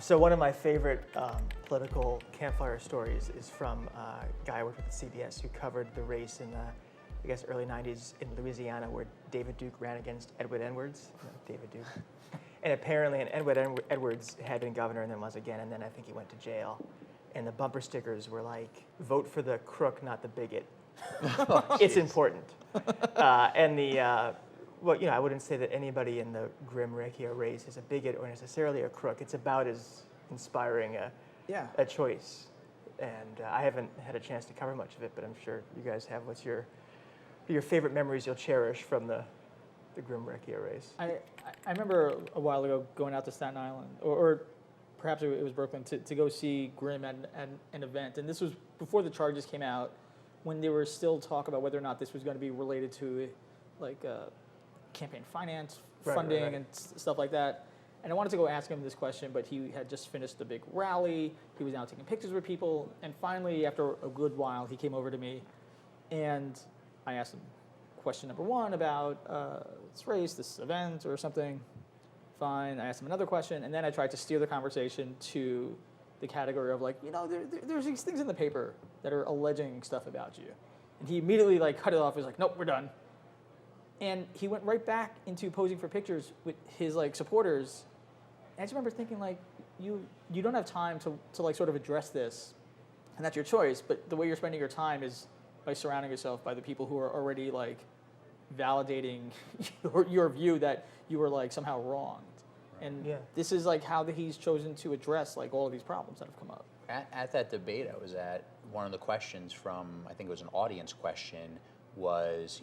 So one of my favorite political campfire stories is from a guy I worked with at CBS who covered the race in the, I guess, early 90s in Louisiana where David Duke ran against Edward Edwards. David Duke. And apparently, Edward Edwards had been governor and then was again, and then I think he went to jail. And the bumper stickers were like, vote for the crook, not the bigot. It's important. Well, I wouldn't say that anybody in the Grimm-Recchia race is a bigot or necessarily a crook. It's about as inspiring a choice. And I haven't had a chance to cover much of it, but I'm sure you guys have. What's your favorite memories you'll cherish from the Grimm-Recchia race? I remember a while ago going out to Staten Island, or perhaps it was Brooklyn, to go see Grimm at an event. And this was before the charges came out, when there was still talk about whether or not this was going to be related to campaign finance, funding, and stuff like that. And I wanted to go ask him this question, but he had just finished the big rally. He was now taking pictures with people. And finally, after a good while, he came over to me, and I asked him question number one about this race, this event, or something. Fine. I asked him another question, and then I tried to steer the conversation to the category of there's these things in the paper that are alleging stuff about you. And he immediately cut it off. He was like, nope, we're done. And he went right back into posing for pictures with his supporters. And I just remember thinking you don't have time to sort of address this, and that's your choice. But the way you're spending your time is by surrounding yourself by the people who are already validating your view that you were somehow wronged. And this is how he's chosen to address all of these problems that have come up. At that debate I was at, one of the questions from, I think it was an audience question, was,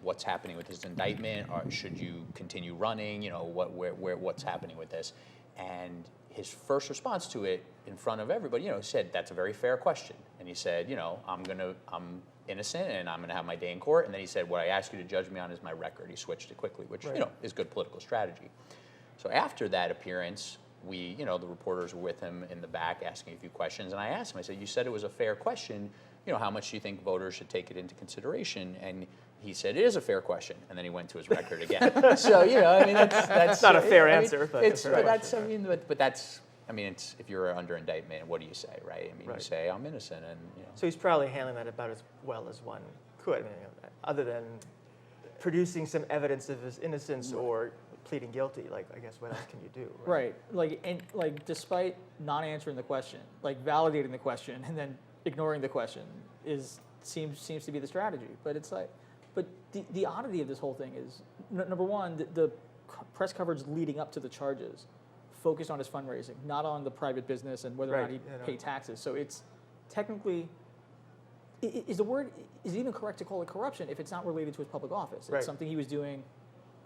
what's happening with this indictment, or should you continue running, what's happening with this? And his first response to it in front of everybody, said, that's a very fair question. And he said, I'm innocent and I'm gonna have my day in court. And then he said, what I ask you to judge me on is my record. He switched it quickly, which, is good political strategy. So after that appearance, we, the reporters were with him in the back asking a few questions. And I asked him, I said, you said it was a fair question. How much do you think voters should take it into consideration? And he said, it is a fair question. And then he went to his record again. So, that's not a fair answer, but it's, a fair but that's, question. but that's, it's, if you're under indictment, what do you say, right? You say, I'm innocent, and, So he's probably handling that about as well as one could, other than producing some evidence of his innocence or pleading guilty. I guess what else can you do? Right. Despite not answering the question, validating the question and then ignoring the question seems to be the strategy. But it's but the oddity of this whole thing is, number one, the press coverage leading up to the charges focused on his fundraising, not on the private business and whether or not he paid taxes. So it's technically, is it even correct to call it corruption if it's not related to his public office? It's something he was doing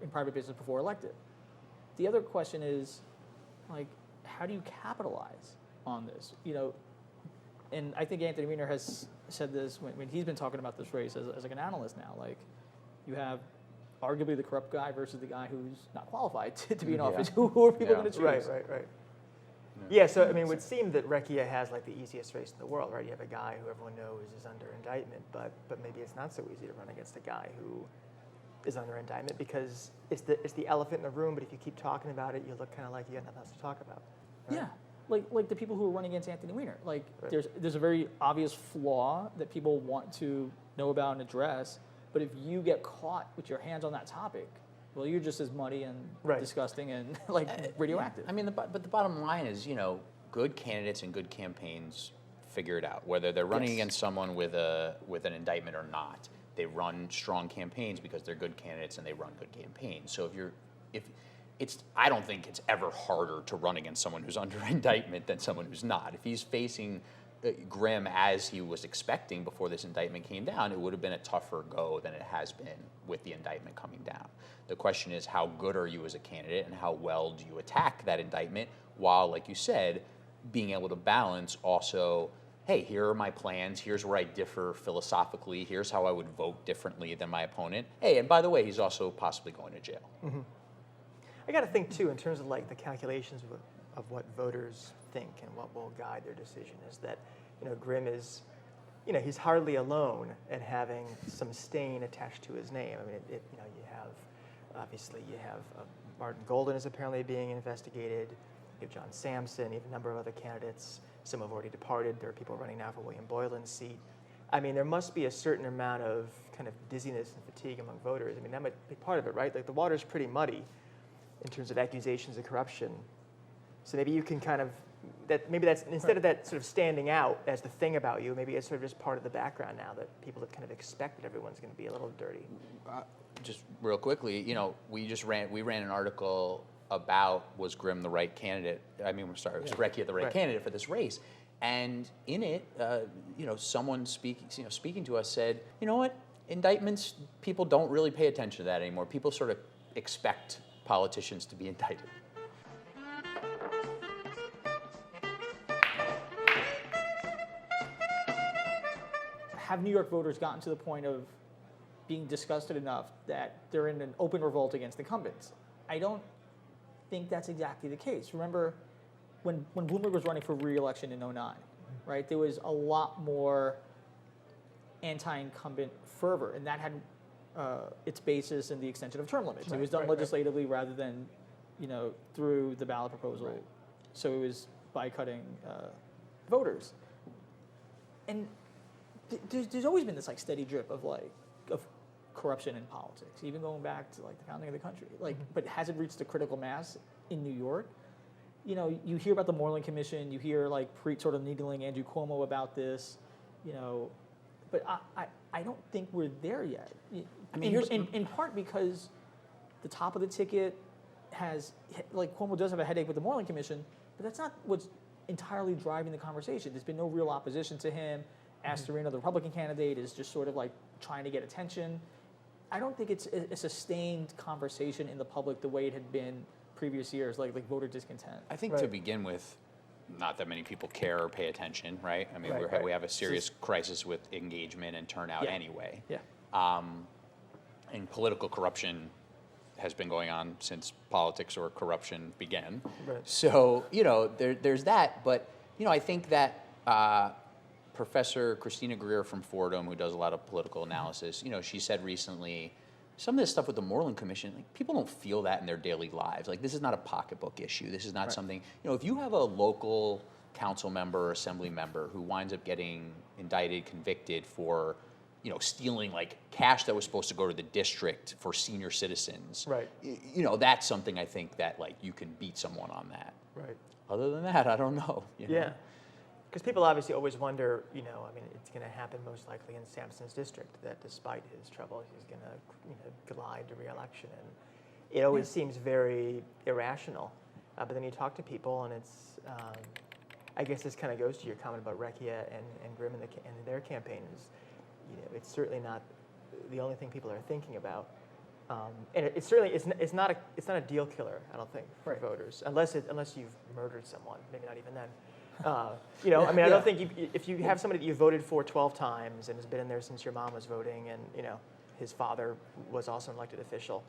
in private business before elected. The other question is, how do you capitalize on this? And I think Anthony Weiner has said this when he's been talking about this race as an analyst now. You have arguably the corrupt guy versus the guy who's not qualified to be in office. Who are people going to choose? Right. Yeah, so it would seem that Recchia has the easiest race in the world, right? You have a guy who everyone knows is under indictment, but maybe it's not so easy to run against a guy who is under indictment because it's the elephant in the room. But if you keep talking about it, you look kind of like you got nothing else to talk about. Right? Yeah, like the people who are running against Anthony Weiner. There's a very obvious flaw that people want to know about and address. But if you get caught with your hands on that topic, well, you're just as muddy and disgusting and radioactive. But the bottom line is, good candidates and good campaigns figure it out. Whether they're running against someone with an indictment or not, they run strong campaigns because they're good candidates and they run good campaigns. So I don't think it's ever harder to run against someone who's under indictment than someone who's not. If he's facing Grimm as he was expecting before this indictment came down, it would have been a tougher go than it has been with the indictment coming down. The question is, how good are you as a candidate and how well do you attack that indictment while, like you said, being able to balance also, hey, here are my plans, here's where I differ philosophically, here's how I would vote differently than my opponent. Hey, and by the way, he's also possibly going to jail. Mm-hmm. I got to think, too, in terms of the calculations of what voters think and what will guide their decision is that, Grimm is, he's hardly alone at having some stain attached to his name. Obviously you have Martin Golden is apparently being investigated. You have John Sampson, you have a number of other candidates. Some have already departed. There are people running now for William Boylan's seat. I mean, there must be a certain amount of kind of dizziness and fatigue among voters. I mean, that might be part of it, right? Like the water's pretty muddy in terms of accusations of corruption. So maybe you can kind of, maybe that's, instead of that sort of standing out as the thing about you, maybe it's sort of just part of the background now that people have kind of expect that everyone's going to be a little dirty. Just real quickly, we ran an article about was Grimm the right candidate? I mean, was Recchia the right candidate for this race? And in it, someone speaking to us said, you know what, indictments, people don't really pay attention to that anymore. People sort of expect politicians to be indicted. Have New York voters gotten to the point of being disgusted enough that they're in an open revolt against incumbents? I don't think that's exactly the case. Remember, when Bloomberg was running for re-election in 2009, right, there was a lot more anti-incumbent fervor, and that had its basis in the extension of term limits. It was done legislatively rather than, through the ballot proposal. Right. So it was by cutting voters. And there's always been this steady drip of corruption in politics, even going back to the founding of the country. But has it reached a critical mass in New York? You hear about the Moreland Commission, you hear sort of needling Andrew Cuomo about this, but I don't think we're there yet. I mean, in part because the top of the ticket has, Cuomo does have a headache with the Moreland Commission, but that's not what's entirely driving the conversation. There's been no real opposition to him. Astorino, the Republican candidate, is just sort of trying to get attention. I don't think it's a sustained conversation in the public the way it had been previous years, like voter discontent. I think to begin with, not that many people care or pay attention, right? I mean, we have a serious crisis with engagement and turnout anyway. Yeah. And political corruption has been going on since politics or corruption began. Right. So, there's that. But, I think that Professor Christina Greer from Fordham, who does a lot of political analysis, she said recently, some of this stuff with the Moreland Commission, people don't feel that in their daily lives. This is not a pocketbook issue. This is not something, if you have a local council member or assembly member who winds up getting indicted, convicted for, stealing cash that was supposed to go to the district for senior citizens, right? That's something I think that you can beat someone on that. Right. Other than that, I don't know. Yeah. Because people obviously always wonder, it's going to happen most likely in Sampson's district, that despite his trouble, he's going to glide to re-election. And it always seems very irrational. But then you talk to people, and it's, I guess this kind of goes to your comment about Recchia and Grimm and their campaigns. It's certainly not the only thing people are thinking about. And it's certainly, it's not a deal killer, I don't think, for voters, unless you've murdered someone, maybe not even then. I don't think if you have somebody that you voted for 12 times and has been in there since your mom was voting, and his father was also an elected official,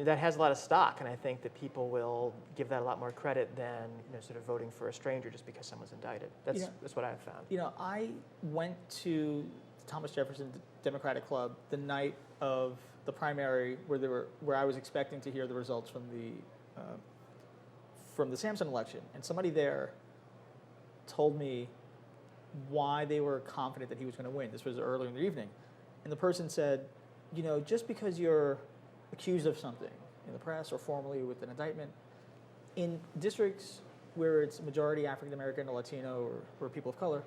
that has a lot of stock, and I think that people will give that a lot more credit than sort of voting for a stranger just because someone's indicted. That's what I've found. I went to Thomas Jefferson Democratic Club the night of the primary where I was expecting to hear the results from the Sampson election, and somebody there told me why they were confident that he was going to win. This was earlier in the evening. And the person said, just because you're accused of something in the press or formally with an indictment, in districts where it's majority African American or Latino or people of color,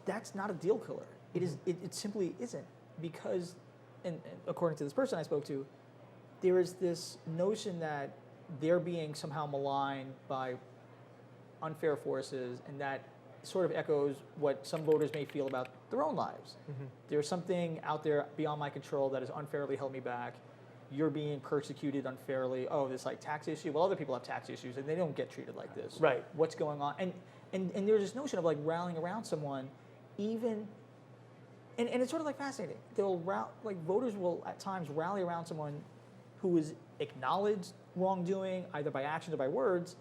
that's not a deal killer. It simply isn't, because, and according to this person I spoke to, there is this notion that they're being somehow maligned by unfair forces, and that sort of echoes what some voters may feel about their own lives. Mm-hmm. There's something out there beyond my control that has unfairly held me back. You're being persecuted unfairly. Oh, this tax issue. Well, other people have tax issues and they don't get treated like this. Right. What's going on? And there's this notion of rallying around someone, even, and it's sort of fascinating. Voters will at times rally around someone who has acknowledged wrongdoing, either by actions or by words,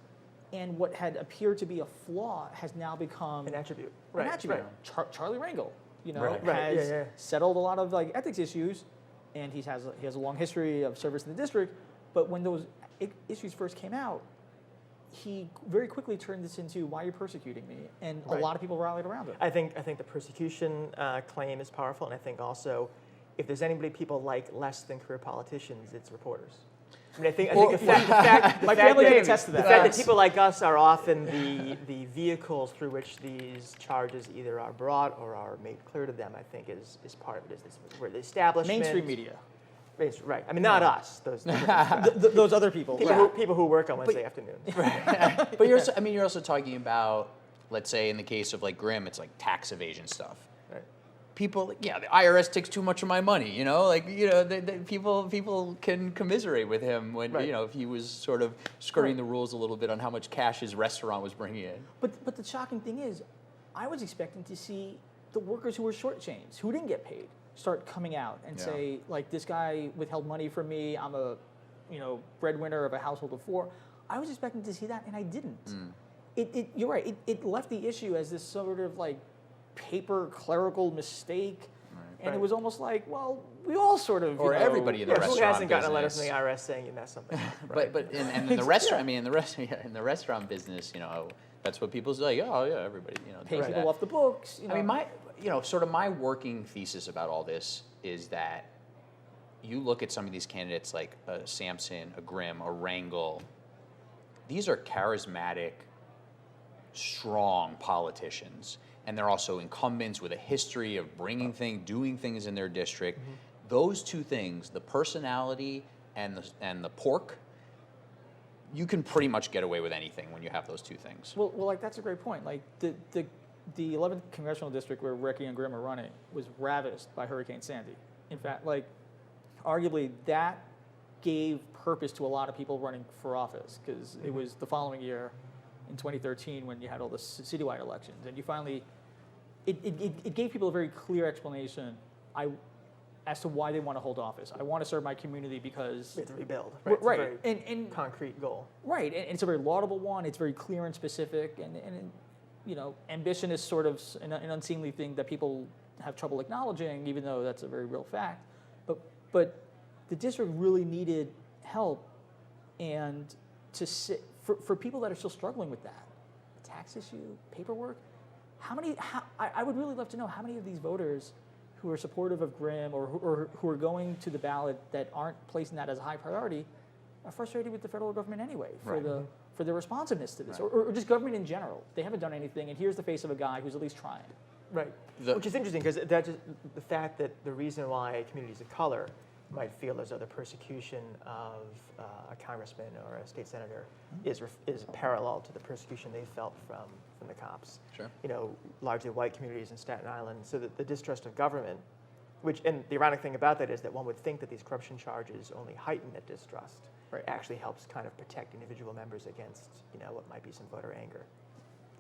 and what had appeared to be a flaw has now become an attribute. An attribute. Right. Charlie Rangel, Right. has settled a lot of ethics issues, and he has a long history of service in the district. But when those issues first came out, he very quickly turned this into, why are you persecuting me? And a Right. lot of people rallied around him. I think the persecution claim is powerful, and I think also, if there's anybody people like less than career politicians, it's reporters. I mean, I think the fact My family that- can attest to that. The fact that people like us are often the vehicles through which these charges either are brought or are made clear to them, I think is part of it. Is this where the establishment, Mainstream media. right? I mean, not us. Those Those other people. people who work on Wednesday afternoons. But you're also talking about, let's say in the case of like Grimm, it's like tax evasion stuff. Right. People, the IRS takes too much of my money, people can commiserate with him when, Right. if he was sort of skirting the rules a little bit on how much cash his restaurant was bringing in. But the shocking thing is, I was expecting to see the workers who were shortchanged, who didn't get paid, start coming out and Yeah. say, like, this guy withheld money from me, I'm a, breadwinner of a household of 4. I was expecting to see that, and I didn't. You're right, it left the issue as this sort of like paper clerical mistake, and it was almost like, well, we all sort of, Or everybody in the Who restaurant hasn't gotten a letter from business. the IRS saying you messed something up? Right. But in the restaurant, in the restaurant business, that's what people say. Oh yeah, everybody, pay does people that. off the books. I mean, my working thesis about all this is that you look at some of these candidates like a Sampson, a Grimm, a Rangel. These are charismatic, strong politicians, and they're also incumbents with a history of doing things in their district. Those two things, the personality and the pork, you can pretty much get away with anything when you have those two things. Well, like that's a great point. Like the 11th congressional district where Recchi and Grimm are running was ravaged by Hurricane Sandy. In fact, like arguably that gave purpose to a lot of people running for office, because it was the following year, in 2013, when you had all the citywide elections, and you finally, it gave people a very clear explanation as to why they want to hold office. I want to serve my community because We have to rebuild. Right. right, It's a very and concrete goal. right, and it's a very laudable one. It's very clear and specific, and ambition is sort of an unseemly thing that people have trouble acknowledging, even though that's a very real fact. But the district really needed help, and for people that are still struggling with that, the tax issue, paperwork. I would really love to know how many of these voters who are supportive of Grimm or who are going to the ballot that aren't placing that as a high priority are frustrated with the federal government anyway for their responsiveness to this, or just government in general. They haven't done anything, and here's the face of a guy who's at least trying. Right. Which is interesting, because the fact that the reason why communities of color might feel as though the persecution of a congressman or a state senator is parallel to the persecution they felt from the cops. Sure. Largely white communities in Staten Island. So that the distrust of government, and the ironic thing about that is that one would think that these corruption charges only heighten that distrust. Right. Actually helps kind of protect individual members against what might be some voter anger.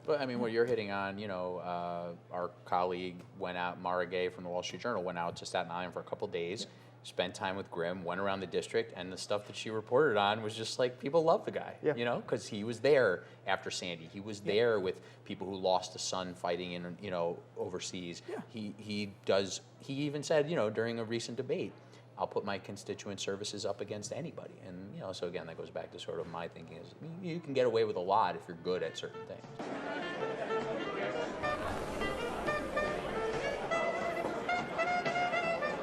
But I mean, what you're hitting on, our colleague went out, Mara Gay from the Wall Street Journal went out to Staten Island for a couple days, spent time with Grimm, went around the district, and the stuff that she reported on was just like, people love the guy, because he was there after Sandy. He was there with people who lost a son fighting in, overseas. Yeah. He even said, during a recent debate, I'll put my constituent services up against anybody. And, so again, that goes back to sort of my thinking is you can get away with a lot if you're good at certain things.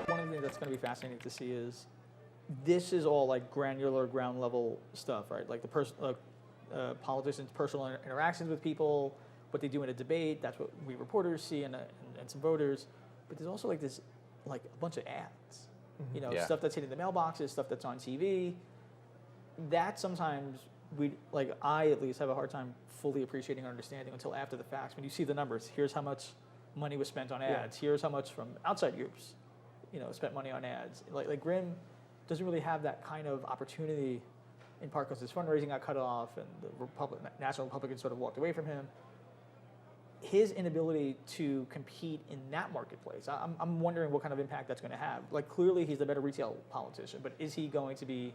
One of the things that's going to be fascinating to see is this is all like granular ground level stuff, right? Like the politicians' personal interactions with people, what they do in a debate. That's what we reporters see and some voters. But there's also like this, like a bunch of ads. Stuff that's hitting the mailboxes, stuff that's on TV. That sometimes I at least have a hard time fully appreciating or understanding until after the facts. When you see the numbers, here's how much money was spent on ads. Here's how much from outside groups, spent money on ads. Like Grimm doesn't really have that kind of opportunity, in part because his fundraising got cut off and the National Republicans sort of walked away from him. His inability to compete in that marketplace, I'm wondering what kind of impact that's going to have. Like, clearly he's the better retail politician, but is he going to be,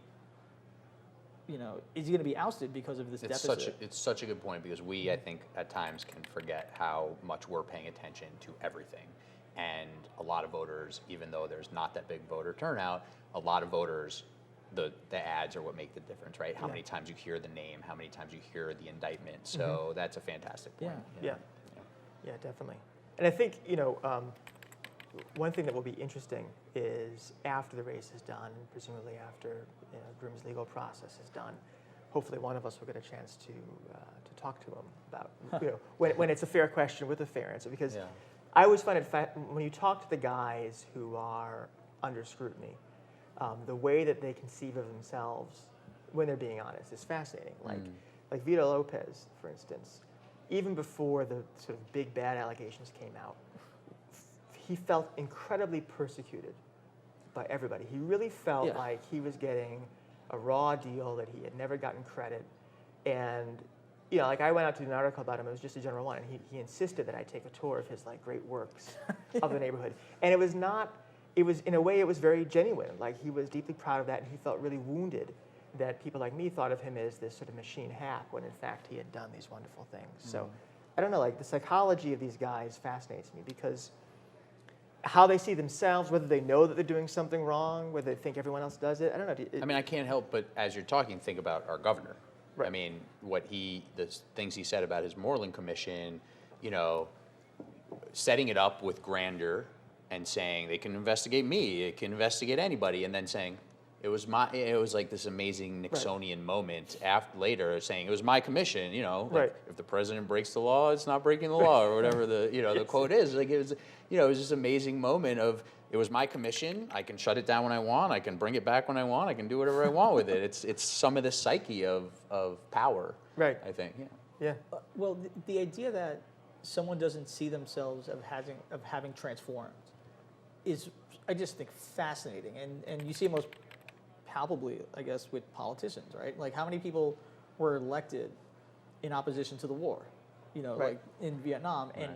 ousted because of this deficit? It's such a good point, because we, I think, at times can forget how much we're paying attention to everything. And a lot of voters, even though there's not that big voter turnout, a lot of voters the ads are what make the difference, right? How many times you hear the name, how many times you hear the indictment. So that's a fantastic point. Yeah, definitely. And I think, one thing that will be interesting is after the race is done, presumably after Grimm's legal process is done, hopefully one of us will get a chance to talk to him about when it's a fair question with a fair answer. Because I always find it when you talk to the guys who are under scrutiny, the way that they conceive of themselves when they're being honest is fascinating. Like Vito Lopez, for instance, even before the sort of big bad allegations came out, he felt incredibly persecuted by everybody. He really felt like he was getting a raw deal, that he had never gotten credit. And, like I went out to do an article about him, it was just a general one, and he insisted that I take a tour of his great works of the neighborhood. And it was in a way, it was very genuine. Like he was deeply proud of that, and he felt really wounded that people like me thought of him as this sort of machine hack, when in fact he had done these wonderful things. So I don't know, the psychology of these guys fascinates me, because how they see themselves, whether they know that they're doing something wrong, whether they think everyone else does it. I don't know. I can't help but, as you're talking, think about our governor. Right. I mean, the things he said about his Moreland Commission, setting it up with grandeur and saying they can investigate me, it can investigate anybody, and then saying it was like this amazing Nixonian moment later, saying it was my commission. If the president breaks the law, it's not breaking the law, or whatever the quote is. Like it was this amazing moment of, it was my commission. I can shut it down when I want. I can bring it back when I want. I can do whatever I want with it. It's some of the psyche of power. Right. I think. Yeah. Well, the idea that someone doesn't see themselves of having transformed is, I just think, fascinating, and you see it most palpably, I guess, with politicians, right? Like how many people were elected in opposition to the war, like in Vietnam, and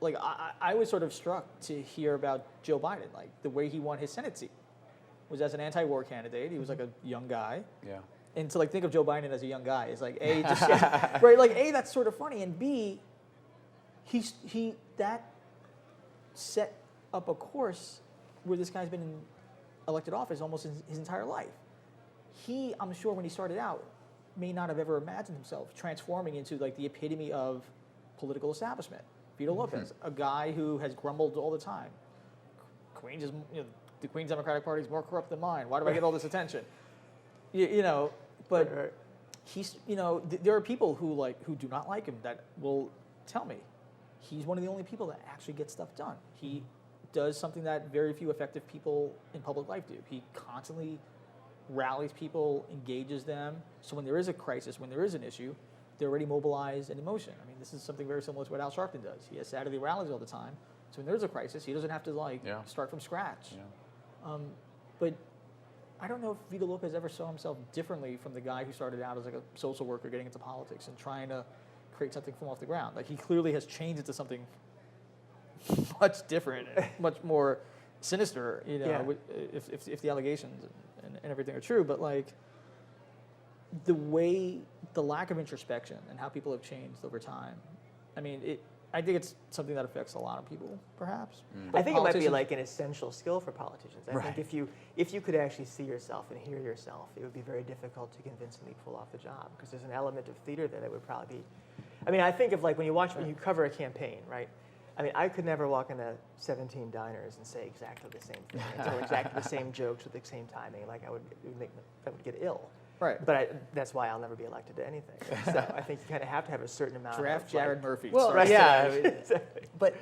like I was sort of struck to hear about Joe Biden, like the way he won his Senate seat was as an anti-war candidate. He was like a young guy. Yeah. And to think of Joe Biden as a young guy is like A, just right, like A, that's sort of funny, and B, he that set up a course where this guy's been in elected office almost his entire life. He, I'm sure, when he started out, may not have ever imagined himself transforming into the epitome of political establishment. Vito Lopez, a guy who has grumbled all the time. Queens is, the Queens Democratic Party is more corrupt than mine. Why do I get all this attention? But he's, there are people who do not like him that will tell me he's one of the only people that actually gets stuff done. He does something that very few effective people in public life do. He constantly rallies people, engages them. So when there is a crisis, when there is an issue, they're already mobilized and in motion. I mean, this is something very similar to what Al Sharpton does. He has Saturday rallies all the time. So when there's a crisis, he doesn't have to start from scratch. Yeah. But I don't know if Vito Lopez ever saw himself differently from the guy who started out as a social worker getting into politics and trying to create something from off the ground. He clearly has changed into something much different, much more sinister, if the allegations and everything are true. But the lack of introspection and how people have changed over time. I mean, I think it's something that affects a lot of people, perhaps. I think it might be an essential skill for politicians. I think if you could actually see yourself and hear yourself, it would be very difficult to convincingly pull off the job, because there's an element of theater there that would probably be. I mean, I think of when you cover a campaign, right? I mean, I could never walk into 17 diners and say exactly the same thing, and tell exactly the same jokes with the same timing. I would get ill. Right. But that's why I'll never be elected to anything. So I think you kind of have to have a certain amount Draft of Jarrett Murphy. Well, right. Yeah. Exactly. But,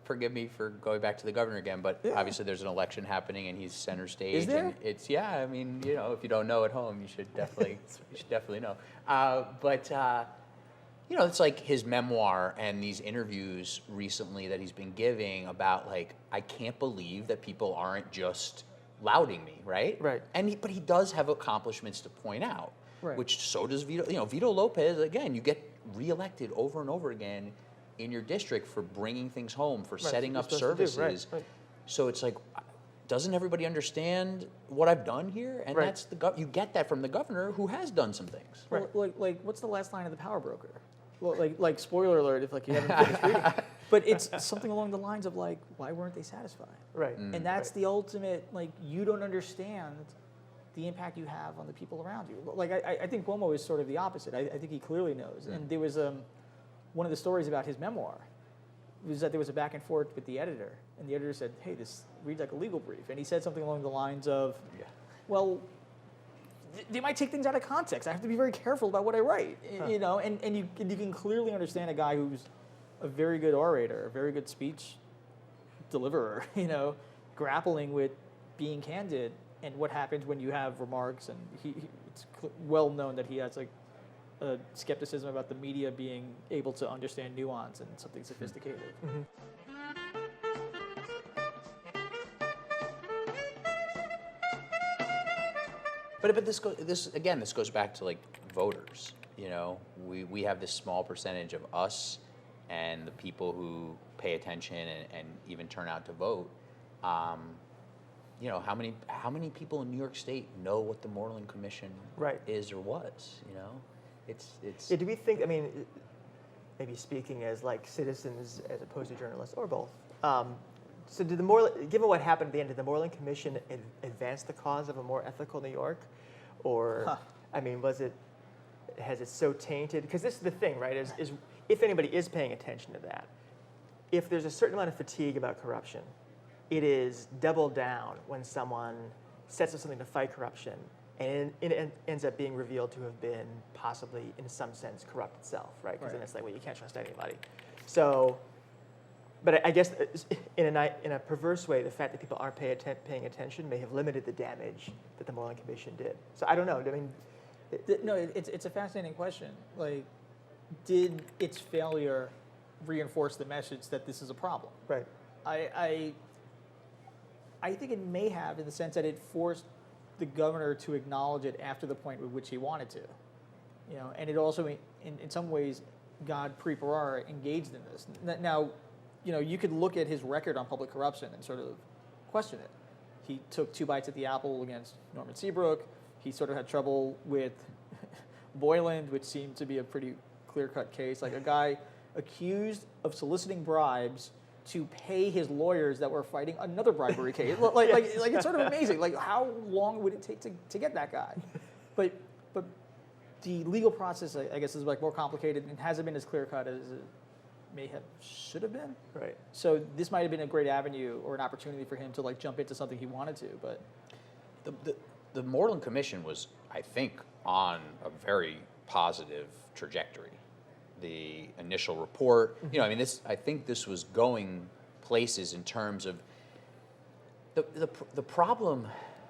forgive me for going back to the governor again, but obviously there's an election happening and he's center stage. Is there? And it's, I mean, if you don't know at home, you should definitely know. It's like his memoir and these interviews recently that he's been giving about I can't believe that people aren't just lauding me, right? Right. But he does have accomplishments to point out, which so does Vito. Vito Lopez, again, you get reelected over and over again in your district for bringing things home, for setting up services. Right. So it's doesn't everybody understand what I've done here? And that's you get that from the governor, who has done some things. Well, what's the last line of the Power Broker? Well, spoiler alert if you haven't finished reading. But it's something along the lines of why weren't they satisfied? Right. And that's the ultimate, you don't understand the impact you have on the people around you. Like, I think Cuomo is sort of the opposite. I think he clearly knows. And there was one of the stories about his memoir was that there was a back and forth with the editor, and the editor said, hey, this reads like a legal brief. And he said something along the lines of, well, they might take things out of context. I have to be very careful about what I write, you know, and you can clearly understand a guy who's a very good orator, a very good speech deliverer, you know, grappling with being candid and what happens when you have remarks. And it's well known that he has like a skepticism about the media being able to understand nuance and something sophisticated. Mm-hmm. But this goes back to like voters. You know, we have this small percentage of us and the people who pay attention and even turn out to vote. You know, how many people in New York State know what the Moreland Commission is or was? You know, it's. Yeah, do we think? I mean, maybe speaking as like citizens as opposed to journalists, or both. So, given what happened at the end, did the Moreland Commission advance the cause of a more ethical New York, or I mean, has it so tainted? Because this is the thing, right? Is if anybody is paying attention to that, if there's a certain amount of fatigue about corruption, it is doubled down when someone sets up something to fight corruption, and it ends up being revealed to have been possibly, in some sense, corrupt itself, right? Because then it's like, well, you can't trust anybody. So, but I guess in a perverse way, the fact that people aren't paying attention may have limited the damage that the Moreland Commission did. So I don't know. I mean, it's a fascinating question. Like, did its failure reinforce the message that this is a problem? Right. I think it may have, in the sense that it forced the governor to acknowledge it after the point with which he wanted to. You know, and it also, in some ways, got Paybarah engaged in this. Now, you know, you could look at his record on public corruption and sort of question it. He took 2 bites at the apple against Norman Seabrook. He sort of had trouble with Boyland, which seemed to be a pretty clear-cut case. Like a guy accused of soliciting bribes to pay his lawyers that were fighting another bribery case. Like it's sort of amazing. Like, how long would it take to get that guy? But the legal process, I guess, is like more complicated and hasn't been as clear-cut as it should have been. Right. So this might have been a great avenue or an opportunity for him to like jump into something he wanted to. But the Moreland Commission was, I think, on a very positive trajectory. The initial report, you know, I mean, I think this was going places in terms of the problem.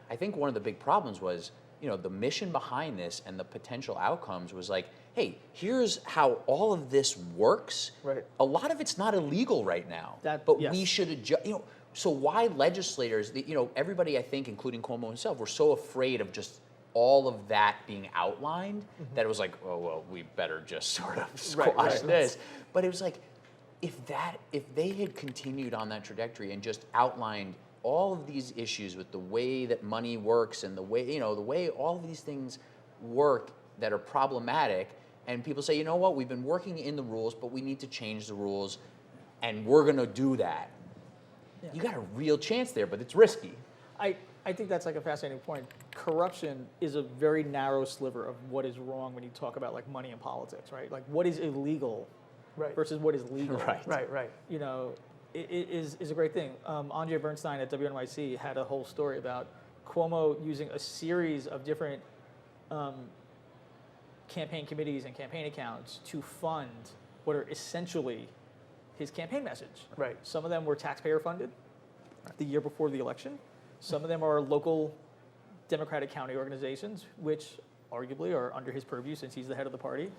I think one of the big problems was, you know, the mission behind this and the potential outcomes was like, hey, here's how all of this works. Right. A lot of it's not illegal right now, we should adjust. You know, so why legislators? You know, everybody, I think, including Cuomo himself, were so afraid of just all of that being outlined that it was like, oh well, we better just sort of squash this. But it was like, if they had continued on that trajectory and just outlined all of these issues with the way that money works and the way, you know, the way all of these things work that are problematic, and people say, you know what, we've been working in the rules, but we need to change the rules, and we're going to do that. Yeah. You got a real chance there, but it's risky. I think that's like a fascinating point. Corruption is a very narrow sliver of what is wrong when you talk about like money and politics, right? Like what is illegal versus what is legal. Right. You know, it is a great thing. Andre Bernstein at WNYC had a whole story about Cuomo using a series of different campaign committees and campaign accounts to fund what are essentially his campaign message. Right. Some of them were taxpayer funded the year before the election. Some of them are local Democratic county organizations, which arguably are under his purview since he's the head of the party.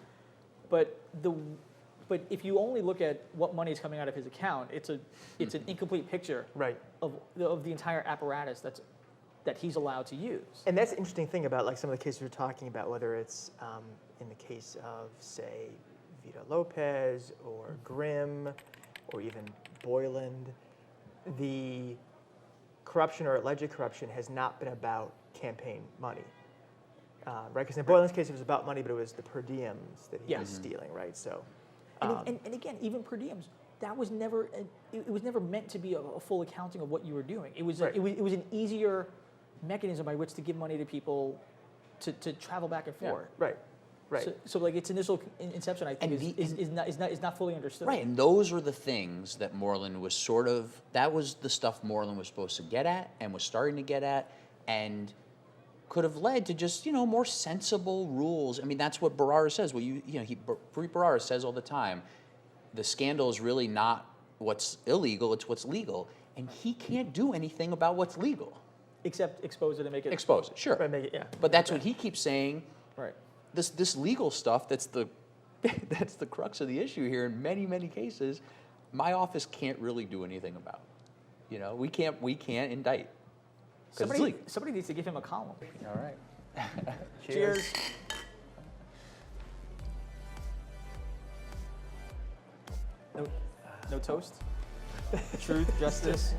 But if you only look at what money is coming out of his account, it's an incomplete picture of the entire apparatus that he's allowed to use. And that's the interesting thing about like some of the cases we're talking about, whether it's in the case of, say, Vito Lopez or Grimm or even Boyland, the corruption or alleged corruption has not been about campaign money, right? Because in Boyland's case, it was about money, but it was the per diems that he was stealing, right? So, and again, even per diems, that was never it was never meant to be a full accounting of what you were doing. It was it was an easier mechanism by which to give money to people to travel back and forth. Right. Right. So like its initial inception, I think, is not fully understood. Right, and those were the things that Moreland was that was the stuff Moreland was supposed to get at and was starting to get at, and could have led to just, more sensible rules. I mean, that's what Bharara says. Well, Preet Bharara says all the time, the scandal is really not what's illegal, it's what's legal. And he can't do anything about what's legal. Except expose it and make it. Expose it, sure. Right, make it, yeah. But that's what he keeps saying. Right. This legal stuff, that's the crux of the issue here in many, many cases, my office can't really do anything about. We can't indict. Somebody needs to give him a column. All right. Cheers. No toast. Truth, justice.